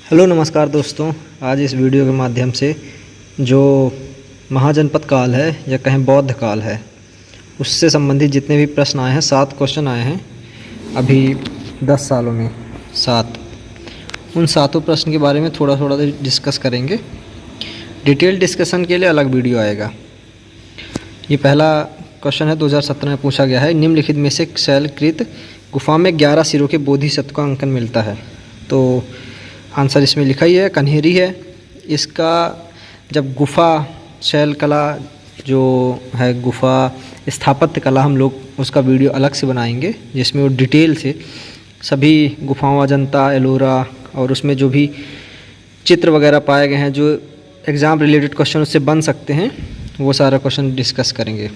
Hello नमस्कार दोस्तों। आज इस वीडियो के माध्यम से जो महाजनपद काल है या कहें बौद्ध काल है उससे संबंधित जितने भी प्रश्न आए हैं 7 क्वेश्चन आए हैं अभी 10 सालों में 7। उन 7 प्रश्न के बारे में थोड़ा डिस्कस करेंगे। डिटेल डिस्कशन के लिए अलग वीडियो आएगा। ये पहला क्वेश्चन है 2017 में पूछा गया है। निम्नलिखित में से शैलकृत गुफा में 11 सिरों के बोधिसत्व का अंकन मिलता है। तो आंसर इसमें लिखा ही है, कन्हेरी है। इसका जब गुफा शैल कला जो है गुफा स्थापत्य कला हम लोग उसका वीडियो अलग से बनाएंगे जिसमें वो डिटेल से सभी गुफाओं अजंता एलोरा और उसमें जो भी चित्र वगैरह पाए गए हैं जो एग्ज़ाम रिलेटेड क्वेश्चन उससे बन सकते हैं वो सारा क्वेश्चन डिस्कस करेंगे।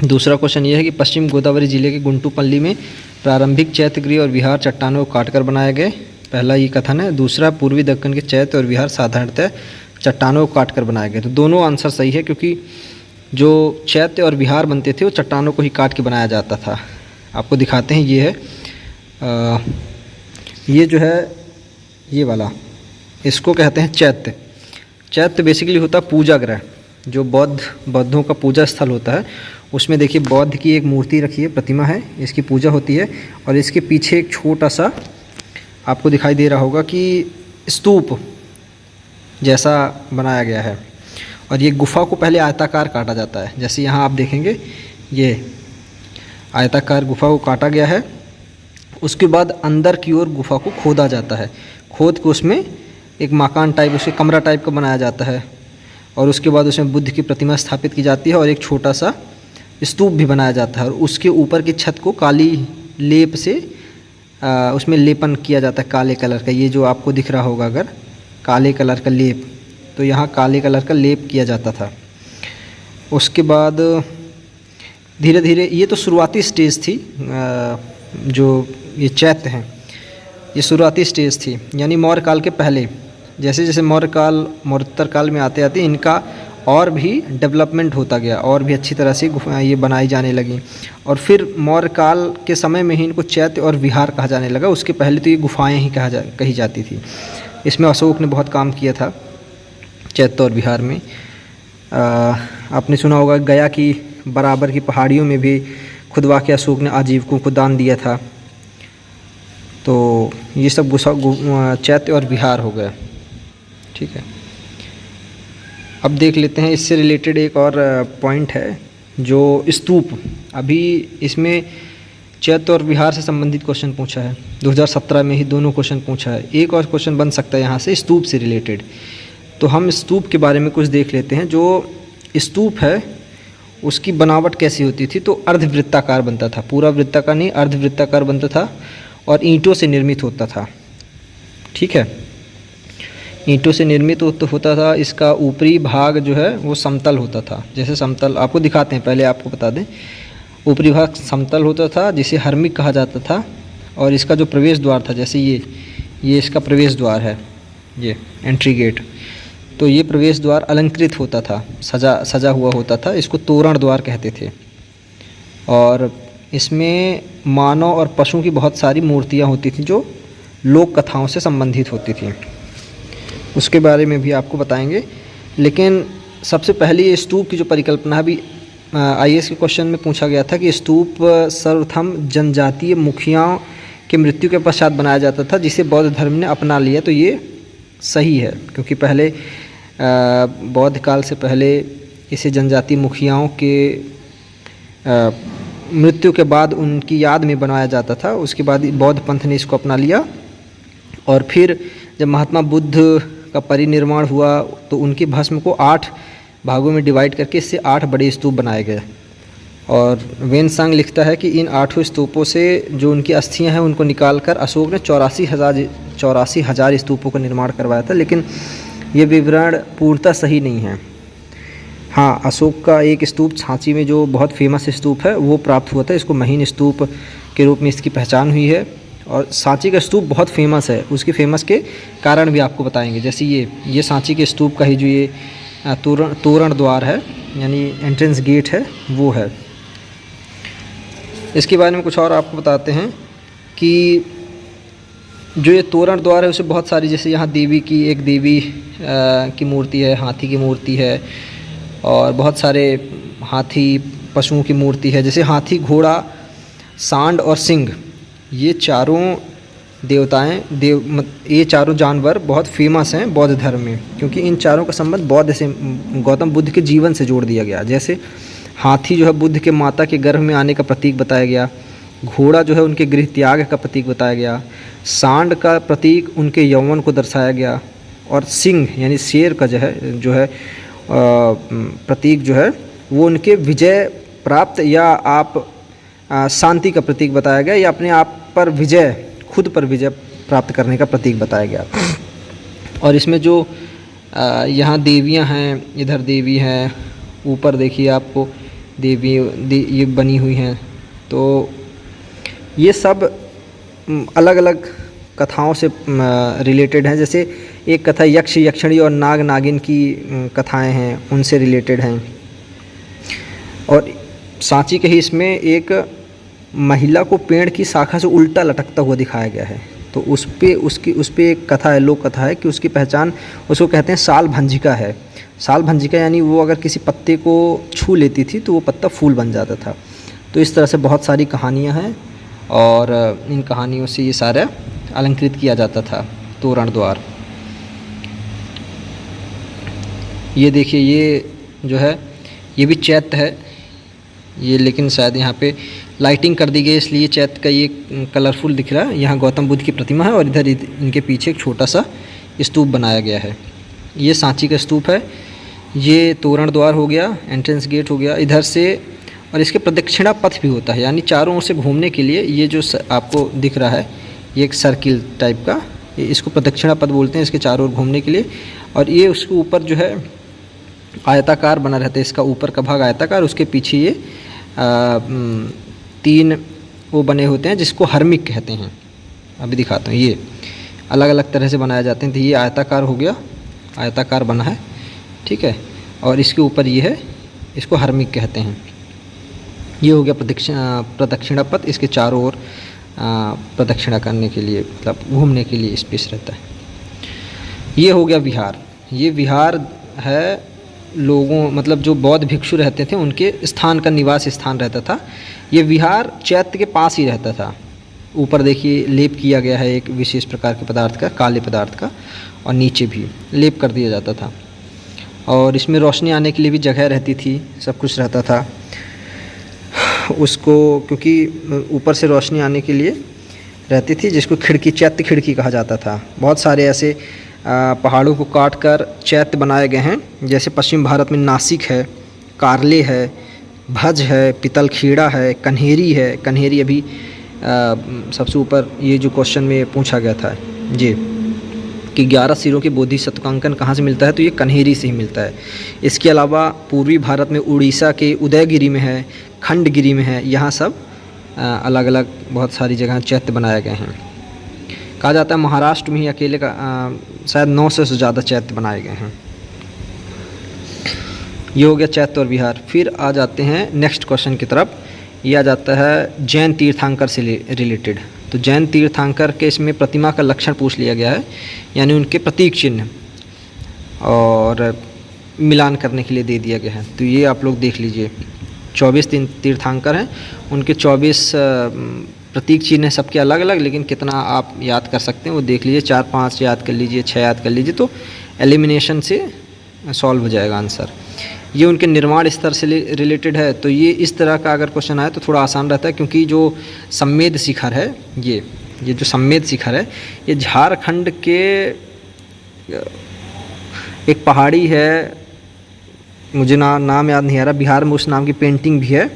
दूसरा क्वेश्चन ये है कि पश्चिम गोदावरी जिले के गुंटूपल्ली में प्रारंभिक चैत्यगृह और विहार चट्टानों को काटकर बनाए गए। पहला ये कथन है। दूसरा, पूर्वी दक्कन के चैत्य और विहार साधारणतः चट्टानों को काटकर बनाए गए। तो दोनों आंसर सही है क्योंकि जो चैत्य और विहार बनते थे वो चट्टानों को ही काट के बनाया जाता था। आपको दिखाते हैं, ये है ये जो है ये वाला, इसको कहते हैं चैत्य। चैत्य बेसिकली होता है पूजा गृह, जो बौद्धों का पूजा स्थल होता है। उसमें देखिए बौद्ध की एक मूर्ति रखी है, प्रतिमा है, इसकी पूजा होती है और इसके पीछे एक छोटा सा आपको दिखाई दे रहा होगा कि स्तूप जैसा बनाया गया है। और ये गुफा को पहले आयताकार काटा जाता है। जैसे यहाँ आप देखेंगे ये आयताकार गुफा को काटा गया है। उसके बाद अंदर की ओर गुफा को खोदा जाता है। खोद के उसमें एक मकान टाइप, उसके कमरा टाइप का बनाया जाता है और उसके बाद उसमें बुद्ध की प्रतिमा स्थापित की जाती है और एक छोटा सा स्तूप भी बनाया जाता है। और उसके ऊपर की छत को काली लेप से उसमें लेपन किया जाता है, काले कलर का। ये जो आपको दिख रहा होगा अगर काले कलर का लेप, तो यहाँ काले कलर का लेप किया जाता था। उसके बाद धीरे धीरे, ये तो शुरुआती स्टेज थी, जो ये चैत्य हैं ये शुरुआती स्टेज थी, यानी मौर्य काल के पहले। जैसे जैसे मौर्योत्तर काल में आते आते इनका और भी डेवलपमेंट होता गया और भी अच्छी तरह से ये बनाई जाने लगी। और फिर मौर्य काल के समय में ही इनको चैत्य और विहार कहा जाने लगा। उसके पहले तो ये गुफाएं ही कही जाती थी। इसमें अशोक ने बहुत काम किया था चैत्य और विहार में। आपने सुना होगा गया की बराबर की पहाड़ियों में भी खुदवा के अशोक ने आजीविकों को दान दिया था। तो ये सब चैत्य और विहार हो गया। ठीक है, अब देख लेते हैं इससे रिलेटेड एक और पॉइंट है जो स्तूप। अभी इसमें चैत्य और विहार से संबंधित क्वेश्चन पूछा है। 2017 में ही दोनों क्वेश्चन पूछा है। एक और क्वेश्चन बन सकता है यहाँ से स्तूप से रिलेटेड। तो हम स्तूप के बारे में कुछ देख लेते हैं। जो स्तूप है उसकी बनावट कैसी होती थी, तो अर्धवृत्ताकार बनता था। पूरा वृत्ताकार नहीं, अर्धवृत्ताकार बनता था और ईंटों से निर्मित होता था। ठीक है, ईंटों से निर्मित होता था। इसका ऊपरी भाग जो है वो समतल होता था। जैसे समतल आपको दिखाते हैं, पहले आपको बता दें, ऊपरी भाग समतल होता था जिसे हर्मिक कहा जाता था। और इसका जो प्रवेश द्वार था, जैसे ये इसका प्रवेश द्वार है, ये एंट्री गेट, तो ये प्रवेश द्वार अलंकृत होता था, सजा हुआ होता था। इसको तोरण द्वार कहते थे। और इसमें मानव और पशु की बहुत सारी मूर्तियाँ होती थी जो लोक कथाओं से संबंधित होती थी। उसके बारे में भी आपको बताएंगे। लेकिन सबसे पहले ये स्तूप की जो परिकल्पना है, अभी IAS के क्वेश्चन में पूछा गया था कि स्तूप सर्वप्रथम जनजातीय मुखियाओं के मृत्यु के पश्चात बनाया जाता था जिसे बौद्ध धर्म ने अपना लिया। तो ये सही है क्योंकि पहले बौद्ध काल से पहले इसे जनजातीय मुखियाओं के मृत्यु के बाद उनकी याद में बनाया जाता था। उसके बाद बौद्ध पंथ ने इसको अपना लिया। और फिर जब महात्मा बुद्ध का परिनिर्वाण हुआ तो उनकी भस्म को 8 भागों में डिवाइड करके इससे 8 बड़े स्तूप बनाए गए। और वेनसांग लिखता है कि इन 8 स्तूपों से जो उनकी अस्थियां हैं उनको निकालकर अशोक ने 84,000 स्तूपों का निर्माण करवाया था। लेकिन ये विवरण पूर्णतः सही नहीं है। हाँ, अशोक का एक स्तूप सांची में जो बहुत फेमस स्तूप है वो प्राप्त हुआ था। इसको महीन स्तूप के रूप में इसकी पहचान हुई है। और सांची का स्तूप बहुत फेमस है। उसके फेमस के कारण भी आपको बताएंगे। जैसे ये सांची के स्तूप का ही जो ये तोरण द्वार है, यानी एंट्रेंस गेट है, वो है। इसके बारे में कुछ और आपको बताते हैं कि जो ये तोरण द्वार है उसे बहुत सारी, जैसे यहाँ देवी की एक देवी की मूर्ति है, हाथी की मूर्ति है, और बहुत सारे हाथी पशुओं की मूर्ति है, जैसे हाथी, घोड़ा, सांड और सिंह। ये चारों देवताएं ये चारों जानवर बहुत फेमस हैं बौद्ध धर्म में, क्योंकि इन चारों का संबंध बौद्ध से, गौतम बुद्ध के जीवन से जोड़ दिया गया। जैसे हाथी जो है बुद्ध के माता के गर्भ में आने का प्रतीक बताया गया, घोड़ा जो है उनके गृह त्याग का प्रतीक बताया गया, सांड का प्रतीक उनके यौवन को दर्शाया गया, और सिंह यानी शेर का जो है प्रतीक जो है वो उनके विजय प्राप्त या आप शांति का प्रतीक बताया गया, या अपने आप पर विजय, खुद पर विजय प्राप्त करने का प्रतीक बताया गया। और इसमें जो यहाँ देवियाँ हैं, इधर देवी हैं, ऊपर देखिए आपको देवी ये बनी हुई हैं। तो ये सब अलग अलग कथाओं से रिलेटेड हैं। जैसे एक कथा यक्ष यक्षिणी और नाग नागिन की कथाएं हैं, उनसे रिलेटेड हैं। और सांची के ही इसमें एक महिला को पेड़ की शाखा से उल्टा लटकता हुआ दिखाया गया है। तो उस पे एक कथा है, लोक कथा है कि उसकी पहचान, उसको कहते हैं साल भंजिका है। साल भंजिका यानी वो अगर किसी पत्ते को छू लेती थी तो वो पत्ता फूल बन जाता था। तो इस तरह से बहुत सारी कहानियाँ हैं, और इन कहानियों से ये सारा अलंकृत किया जाता था तोरण द्वार। ये देखिए, ये जो है ये भी चैत्य है ये, लेकिन शायद यहाँ पे लाइटिंग कर दी गई इसलिए चैत्य का ये कलरफुल दिख रहा है। यहाँ गौतम बुद्ध की प्रतिमा है, और इधर इनके पीछे एक छोटा सा स्तूप बनाया गया है। ये सांची का स्तूप है। ये तोरण द्वार हो गया, एंट्रेंस गेट हो गया इधर से। और इसके प्रदक्षिणा पथ भी होता है, यानी चारों ओर से घूमने के लिए ये जो आपको दिख रहा है ये एक सर्किल टाइप का, इसको प्रदक्षिणा पथ बोलते हैं, इसके चारों ओर घूमने के लिए। और ये उसके ऊपर जो है आयताकार बना रहता है, इसका ऊपर का भाग आयताकार, उसके पीछे ये 3 वो बने होते हैं जिसको हर्मिक कहते हैं। अभी दिखाता हूँ, ये अलग अलग तरह से बनाए जाते हैं। तो ये आयताकार हो गया, आयताकार बना है, ठीक है। और इसके ऊपर ये है, इसको हर्मिक कहते हैं। ये हो गया प्रदक्षिणा पथ, इसके चारों ओर प्रदक्षिणा करने के लिए, मतलब घूमने के लिए स्पेस रहता है। ये हो गया विहार। ये विहार है लोगों, मतलब जो बौद्ध भिक्षु रहते थे उनके स्थान का, निवास स्थान रहता था। ये विहार चैत्य के पास ही रहता था। ऊपर देखिए लेप किया गया है एक विशेष प्रकार के पदार्थ का, काले पदार्थ का, और नीचे भी लेप कर दिया जाता था। और इसमें रोशनी आने के लिए भी जगह रहती थी, सब कुछ रहता था उसको, क्योंकि ऊपर से रोशनी आने के लिए रहती थी, जिसको खिड़की, चैत्य खिड़की कहा जाता था। बहुत सारे ऐसे पहाड़ों को काट कर चैत्य बनाए गए हैं। जैसे पश्चिम भारत में नासिक है, कारले है, भज है, पितलखेड़ा है, कन्हेरी है। कन्हेरी अभी सबसे ऊपर ये जो क्वेश्चन में पूछा गया था जी, कि 11 सिरों के बोधिसत्व का अंकन कहाँ से मिलता है, तो ये कन्हेरी से ही मिलता है। इसके अलावा पूर्वी भारत में उड़ीसा के उदयगिरी में है, खंडगिरी में है। यहाँ सब अलग अलग बहुत सारी जगह चैत्य बनाए गए हैं। कहा जाता है महाराष्ट्र में ही अकेले का शायद 900 से ज़्यादा चैत्य बनाए गए हैं। ये हो गया चैत्य और विहार। फिर आ जाते हैं नेक्स्ट क्वेश्चन की तरफ। ये आ जाता है जैन तीर्थंकर से रिलेटेड। तो जैन तीर्थंकर के इसमें प्रतिमा का लक्षण पूछ लिया गया है, यानी उनके प्रतीक चिन्ह और मिलान करने के लिए दे दिया गया है। तो ये आप लोग देख लीजिए, 24 तीर्थंकर हैं, उनके 24 प्रतीक चिन्ह हैं, सबके अलग अलग, लेकिन कितना आप याद कर सकते हैं वो देख लीजिए। 4, 5 याद कर लीजिए, 6 याद कर लीजिए, तो एलिमिनेशन से सॉल्व हो जाएगा आंसर। ये उनके निर्माण स्तर से रिलेटेड है। तो ये इस तरह का अगर क्वेश्चन आए तो थोड़ा आसान रहता है, क्योंकि जो सम्मेद शिखर है, ये जो सम्मेद शिखर है, ये झारखंड के एक पहाड़ी है, मुझे नाम याद नहीं आ रहा, बिहार में उस नाम की पेंटिंग भी है।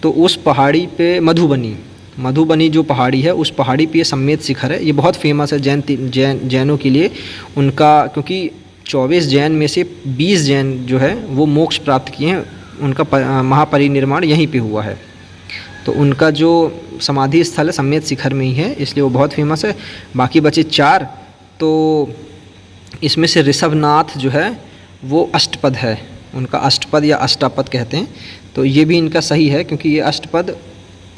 तो उस पहाड़ी पे मधुबनी जो पहाड़ी है, उस पहाड़ी पे ये सम्मेद शिखर है। ये बहुत फेमस है जैनों के लिए। उनका, क्योंकि 24 जैन में से 20 जैन जो है वो मोक्ष प्राप्त किए हैं, उनका महापरिनिर्वाण यहीं पे हुआ है। तो उनका जो समाधि स्थल है सम्मेद शिखर में ही है, इसलिए वो बहुत फेमस है। बाकी बचे 4, तो इसमें से ऋषभनाथ जो है वो अष्टपद है, उनका अष्टपद या अष्टापद कहते हैं। तो ये भी इनका सही है, क्योंकि ये अष्टपद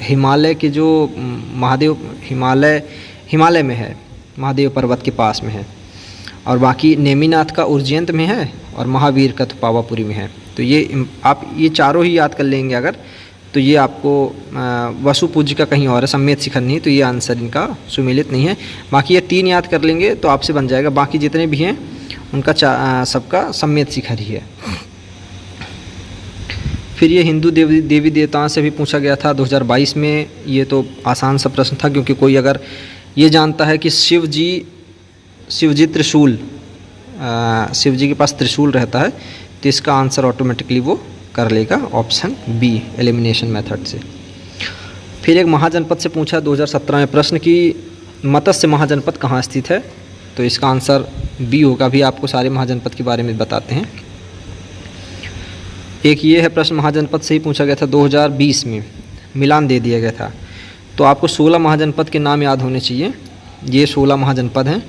हिमालय के जो महादेव हिमालय में है, महादेव पर्वत के पास में है, और बाकी नेमिनाथ का उज्जैन में है और महावीर का तो पावापुरी में है। तो ये आप ये चारों ही याद कर लेंगे अगर, तो ये आपको वसु पूज्य का कहीं और है, सम्मेत शिखर नहीं, तो ये आंसर इनका सुमेलित नहीं है। बाकी ये 3 याद कर लेंगे तो आपसे बन जाएगा, बाकी जितने भी हैं उनका सबका सम्मेत शिखर ही है। फिर ये हिंदू देवी देवताओं से भी पूछा गया था 2022 में। ये तो आसान सा प्रश्न था, क्योंकि कोई अगर ये जानता है कि शिव जी त्रिशूल, शिव जी के पास त्रिशूल रहता है, तो इसका आंसर ऑटोमेटिकली वो कर लेगा ऑप्शन बी, एलिमिनेशन मेथड से। फिर एक महाजनपद से पूछा 2017 में प्रश्न कि मत्स्य महाजनपद कहाँ स्थित है, तो इसका आंसर बी होगा। अभी आपको सारे महाजनपद के बारे में बताते हैं। एक ये है प्रश्न, महाजनपद से ही पूछा गया था 2020 में, मिलान दे दिया गया था। तो आपको 16 महाजनपद के नाम याद होने चाहिए। ये 16 महाजनपद हैं।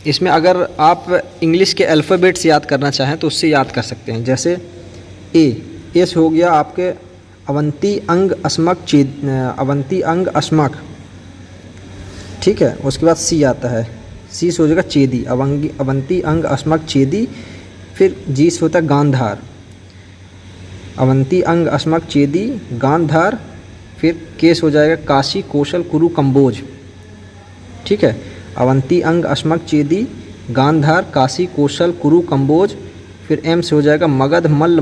इसमें अगर आप इंग्लिश के अल्फ़ाबेट से याद करना चाहें तो उससे याद कर सकते हैं। जैसे ए से हो गया आपके अवंती अंग अस्मक, ठीक है। उसके बाद सी आता है, सी से हो जाएगा चेदी, अवंती अंग अस्मक चेदी। फिर जी से होता है गांधार, अवंती अंग अस्मक चेदी गांधार। फिर के से हो जाएगा काशी कौशल कुरु कंबोज, ठीक है। अवंती अंग अस्मक चेदी गांधार काशी कौशल कुरु कंबोज। फिर एम से हो जाएगा मगध मल्ल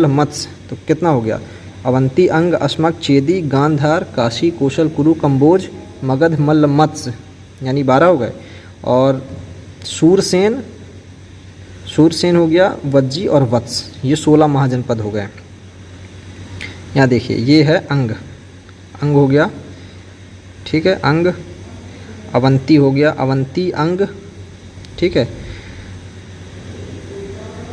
मत्स्य, तो कितना हो गया, अवंती अंग अस्मक चेदी गांधार काशी कौशल कुरु कंबोज मगध मल्ल मत्स्य, यानी 12 हो गए। और सूरसेन हो गया, वज्जी और वत्स, ये 16 महाजनपद हो गए। यहाँ देखिए ये है अंग हो गया, ठीक है। अंग अवंती हो गया, अवंती अंग, ठीक है।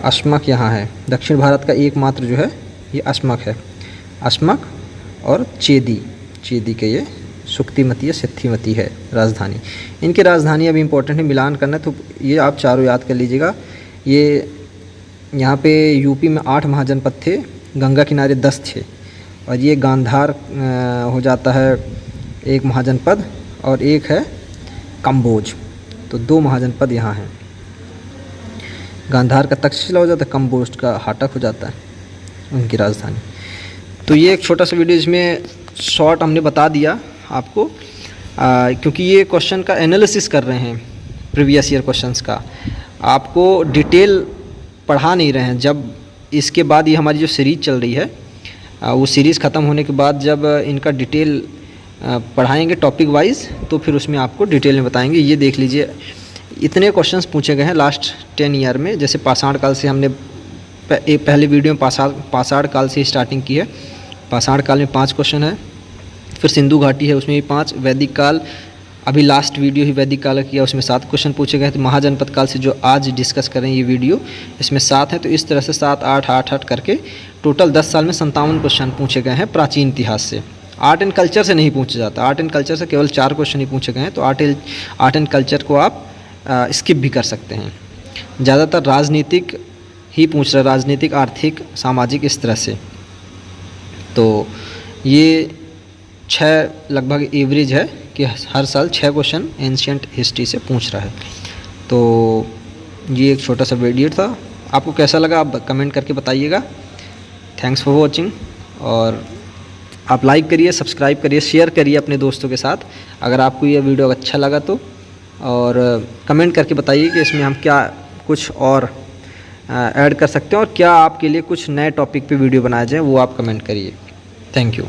अस्मक यहाँ है, दक्षिण भारत का एकमात्र जो है ये अस्मक है, अस्मक। और चेदी के ये सुक्तिमती या सिद्धिमती है राजधानी। इनकी राजधानी अभी इंपॉर्टेंट है, मिलान करना है तो ये आप चारों याद कर लीजिएगा। ये यहाँ पे यूपी में 8 महाजनपद थे, गंगा किनारे 10 थे, और ये गांधार हो जाता है एक महाजनपद, और एक है कंबोज, तो 2 महाजनपद यहाँ हैं। गांधार का तक्षशिला हो जाता है, कंबोज का हाटक हो जाता है उनकी राजधानी। तो ये एक छोटा सा वीडियो, इसमें शॉर्ट हमने बता दिया आपको, क्योंकि ये क्वेश्चन का एनालिसिस कर रहे हैं, प्रीवियस ईयर क्वेश्चंस का, आपको डिटेल पढ़ा नहीं रहे हैं। जब इसके बाद ये हमारी जो सीरीज़ चल रही है, वो सीरीज़ ख़त्म होने के बाद जब इनका डिटेल पढ़ाएंगे टॉपिक वाइज, तो फिर उसमें आपको डिटेल में बताएंगे। ये देख लीजिए, इतने क्वेश्चंस पूछे गए हैं लास्ट 10 ईयर में। जैसे पाषाण काल से हमने पहले वीडियो में पाषाण काल से स्टार्टिंग की है। पाषाण काल में 5 क्वेश्चन है, फिर सिंधु घाटी है उसमें भी 5, वैदिक काल अभी लास्ट वीडियो ही वैदिक काल किया, उसमें 7 क्वेश्चन पूछे गए। तो महाजनपद काल से जो आज डिस्कस करें ये वीडियो, इसमें 7 हैं। तो इस तरह से 7, 8, 8, 8 करके टोटल 10 साल में 57 क्वेश्चन पूछे गए हैं प्राचीन इतिहास से। आर्ट एंड कल्चर से नहीं पूछा जाता, आर्ट एंड कल्चर से केवल 4 क्वेश्चन ही पूछे गए हैं। तो आर्ट एंड कल्चर को आप स्किप भी कर सकते हैं। ज़्यादातर राजनीतिक ही पूछ रहा है, राजनीतिक, आर्थिक, सामाजिक, इस तरह से। तो ये 6 लगभग एवरेज है कि हर साल 6 क्वेश्चन एंशिएंट हिस्ट्री से पूछ रहा है। तो ये एक छोटा सा वीडियो था, आपको कैसा लगा आप कमेंट करके बताइएगा। थैंक्स फॉर वॉचिंग, और आप लाइक करिए, सब्सक्राइब करिए, शेयर करिए अपने दोस्तों के साथ अगर आपको ये वीडियो अच्छा लगा तो, और कमेंट करके बताइए कि इसमें हम क्या कुछ और ऐड कर सकते हैं, और क्या आपके लिए कुछ नए टॉपिक पे वीडियो बनाया जाए, वो आप कमेंट करिए। Thank you.